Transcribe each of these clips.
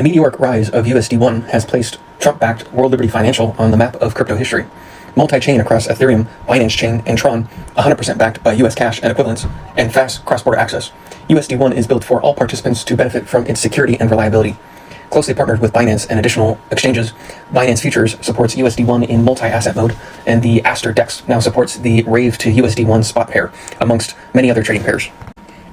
The meteoric rise of USD1 has placed Trump-backed World Liberty Financial on the map of crypto history. Multi-chain across Ethereum, Binance Chain, and Tron, 100% backed by US cash and equivalents, and fast cross-border access. USD1 is built for all participants to benefit from its security and reliability. Closely partnered with Binance and additional exchanges, Binance Futures supports USD1 in multi-asset mode, and the Aster DEX now supports the Rave to USD1 spot pair, amongst many other trading pairs.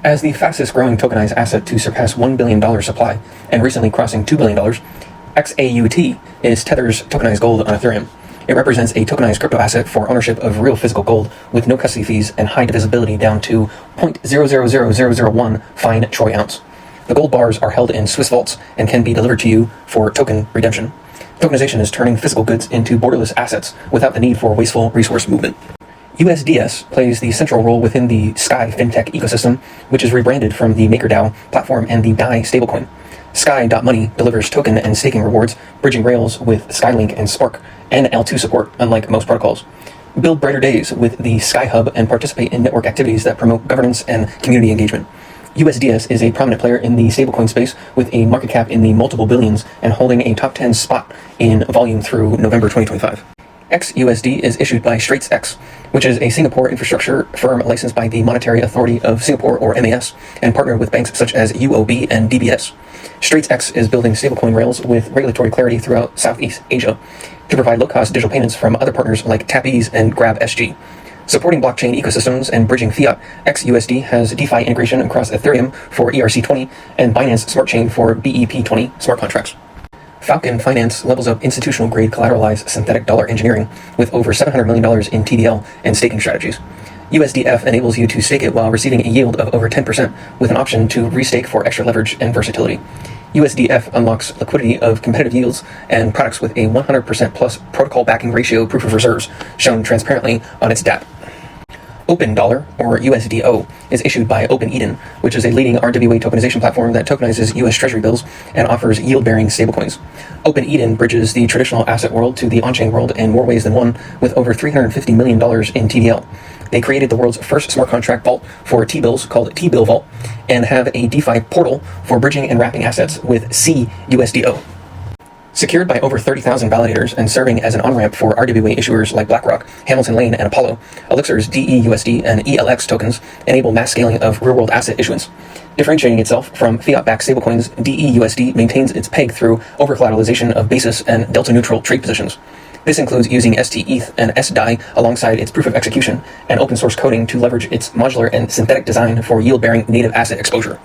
As the fastest growing tokenized asset to surpass $1 billion supply, and recently crossing $2 billion, XAUt is Tether's tokenized gold on Ethereum. It represents a tokenized crypto asset for ownership of real physical gold with no custody fees and high divisibility down to 0.000001 fine troy ounce. The gold bars are held in Swiss vaults and can be delivered to you for token redemption. Tokenization is turning physical goods into borderless assets without the need for wasteful resource movement. USDS plays the central role within the Sky fintech ecosystem, which is rebranded from the MakerDAO platform and the DAI stablecoin. Sky.money delivers token and staking rewards, bridging rails with Skylink and Spark, and L2 support, unlike most protocols. Build brighter days with the Sky Hub and participate in network activities that promote governance and community engagement. USDS is a prominent player in the stablecoin space with a market cap in the multiple billions and holding a top 10 spot in volume through November 2025. XUSD is issued by StraitsX, which is a Singapore infrastructure firm licensed by the Monetary Authority of Singapore, or MAS, and partnered with banks such as UOB and DBS. StraitsX is building stablecoin rails with regulatory clarity throughout Southeast Asia to provide low-cost digital payments from other partners like TapEase and GrabSG. Supporting blockchain ecosystems and bridging fiat, XUSD has DeFi integration across Ethereum for ERC20 and Binance Smart Chain for BEP20 smart contracts. Falcon Finance levels up institutional-grade collateralized synthetic dollar engineering with over $700 million in TVL and staking strategies. USDF enables you to stake it while receiving a yield of over 10% with an option to restake for extra leverage and versatility. USDF unlocks liquidity of competitive yields and products with a 100% plus protocol backing ratio proof of reserves shown transparently on its dApp. Open Dollar, or USDO, is issued by OpenEden, which is a leading RWA tokenization platform that tokenizes US Treasury bills and offers yield-bearing stablecoins. OpenEden bridges the traditional asset world to the on-chain world in more ways than one, with over $350 million in TVL. They created the world's first smart contract vault for T-bills called T-Bill Vault, and have a DeFi portal for bridging and wrapping assets with CUSDO. Secured by over 30,000 validators and serving as an on-ramp for RWA issuers like BlackRock, Hamilton Lane, and Apollo, Elixir's DEUSD and ELX tokens enable mass scaling of real-world asset issuance. Differentiating itself from fiat-backed stablecoins, DEUSD maintains its peg through over-collateralization of basis and delta-neutral trade positions. This includes using STETH and SDAI alongside its proof of execution and open-source coding to leverage its modular and synthetic design for yield-bearing native asset exposure.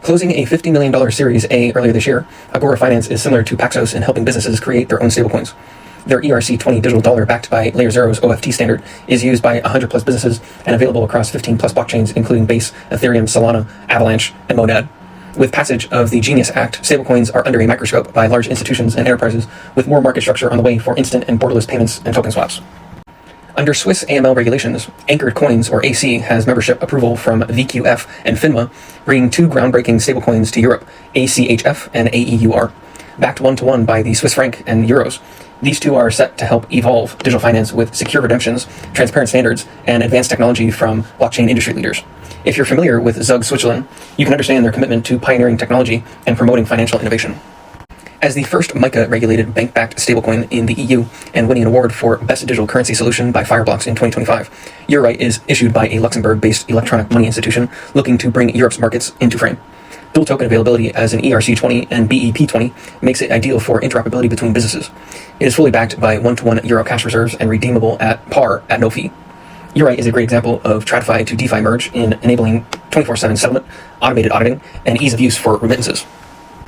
Closing a $50 million Series A earlier this year, Agora Finance is similar to Paxos in helping businesses create their own stablecoins. Their ERC20 digital dollar backed by Layer Zero's OFT standard is used by 100 plus businesses and available across 15 plus blockchains, including Base, Ethereum, Solana, Avalanche, and Monad. With passage of the Genius Act, stablecoins are under a microscope by large institutions and enterprises, with more market structure on the way for instant and borderless payments and token swaps. Under Swiss AML regulations, Anchored Coins, or AC, has membership approval from VQF and FINMA, bringing two groundbreaking stablecoins to Europe, ACHF and AEUR. Backed one-to-one by the Swiss franc and euros, these two are set to help evolve digital finance with secure redemptions, transparent standards, and advanced technology from blockchain industry leaders. If you're familiar with Zug Switzerland, you can understand their commitment to pioneering technology and promoting financial innovation. As the first MiCA-regulated bank-backed stablecoin in the EU and winning an award for Best Digital Currency Solution by Fireblocks in 2025, Eurite is issued by a Luxembourg-based electronic money institution looking to bring Europe's markets into frame. Dual token availability as an ERC20 and BEP20 makes it ideal for interoperability between businesses. It is fully backed by one-to-one Euro cash reserves and redeemable at par at no fee. Eurite is a great example of TradFi to DeFi merge in enabling 24/7 settlement, automated auditing, and ease of use for remittances.